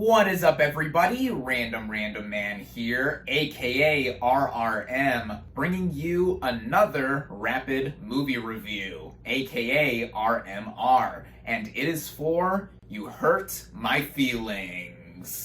What is up, everybody? RandomRandomMan here, aka RRM, bringing you another rapid movie review, aka RMR, and it is for You Hurt My Feelings.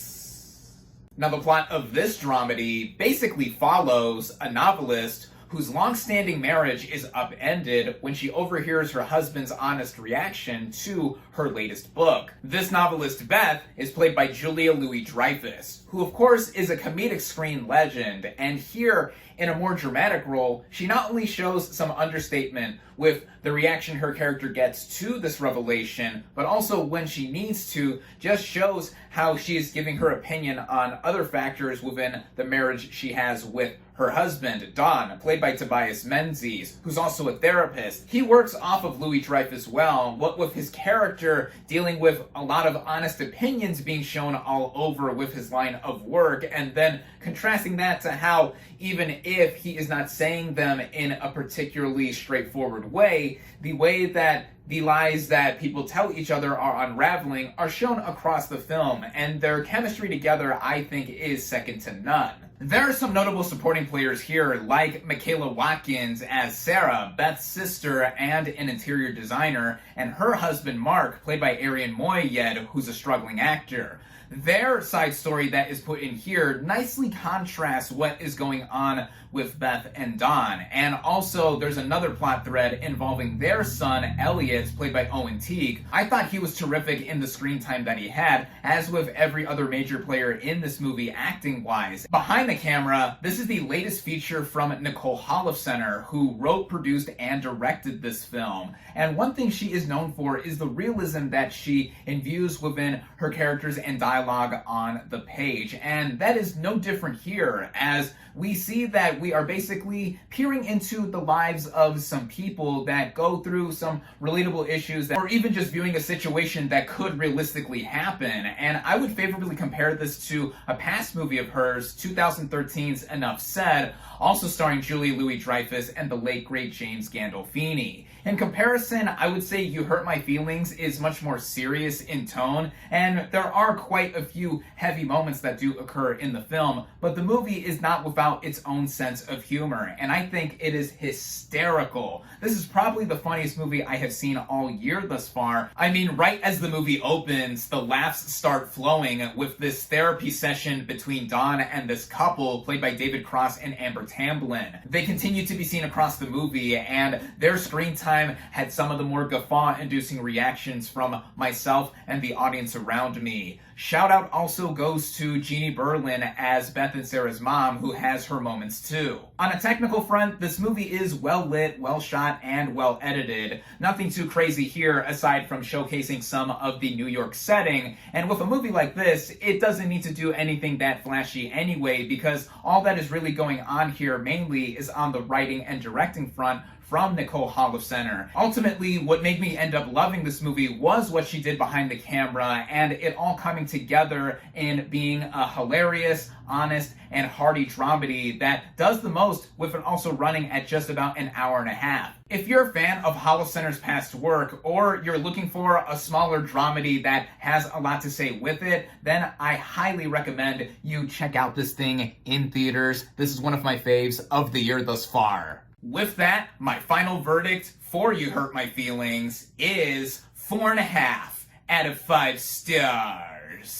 Now, the plot of this dramedy basically follows a novelist whose long-standing marriage is upended when she overhears her husband's honest reaction to her latest book. This novelist, Beth, is played by Julia Louis-Dreyfus, who of course is a comedic screen legend, and here, in a more dramatic role, she not only shows some understatement with the reaction her character gets to this revelation, but also when she needs to, just shows how she is giving her opinion on other factors within the marriage she has with her husband, Don, played by Tobias Menzies, who's also a therapist. He works off of Louis-Dreyfus well, what with his character dealing with a lot of honest opinions being shown all over with his line of work, and then contrasting that to how, even if he is not saying them in a particularly straightforward way, the way that the lies that people tell each other are unraveling are shown across the film, and their chemistry together, I think, is second to none. There are some notable supporting players here, like Michaela Watkins as Sarah, Beth's sister and an interior designer, and her husband Mark, played by Arian Moayed, who's a struggling actor. Their side story that is put in here nicely contrasts what is going on with Beth and Don. And also, there's another plot thread involving their son, Elliot, played by Owen Teague. I thought he was terrific in the screen time that he had, as with every other major player in this movie acting-wise. Behind the camera, this is the latest feature from Nicole Holofcener, who wrote, produced, and directed this film. And one thing she is known for is the realism that she imbues within her characters and dialogue on the page. And that is no different here, as we see that we are basically peering into the lives of some people that go through some relatable issues, or even just viewing a situation that could realistically happen. And I would favorably compare this to a past movie of hers, 2013's Enough Said, also starring Julia Louis-Dreyfus and the late great James Gandolfini. In comparison, I would say You Hurt My Feelings is much more serious in tone, and there are quite a few heavy moments that do occur in the film, but the movie is not without its own sense of humor, and I think it is hysterical. This is probably the funniest movie I have seen all year thus far. I mean, right as the movie opens, the laughs start flowing with this therapy session between Don and this couple, played by David Cross and Amber Tamblyn. They continue to be seen across the movie, and their screen time had some of the more guffaw-inducing reactions from myself and the audience around me. Shout out also goes to Jeannie Berlin as Beth and Sarah's mom, who has her moments too. On a technical front, this movie is well lit, well shot, and well edited. Nothing too crazy here aside from showcasing some of the New York setting, and with a movie like this, it doesn't need to do anything that flashy anyway, because all that is really going on here mainly is on the writing and directing front from Nicole Holofcener. Ultimately, what made me end up loving this movie was what she did behind the camera, and it all coming together in being a hilarious, honest, and hearty dramedy that does the most, with it also running at just about an hour and a half. If you're a fan of Holofcener's past work, or you're looking for a smaller dramedy that has a lot to say with it, then I highly recommend you check out this thing in theaters. This is one of my faves of the year thus far. With that, my final verdict for You Hurt My Feelings is 4.5 out of 5 stars.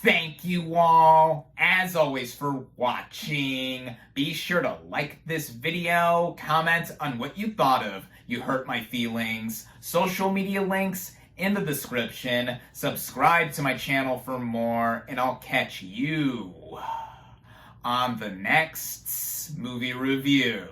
Thank you all, as always, for watching. Be sure to like this video, comment on what you thought of You Hurt My Feelings, social media links in the description, subscribe to my channel for more, and I'll catch you on the next movie review.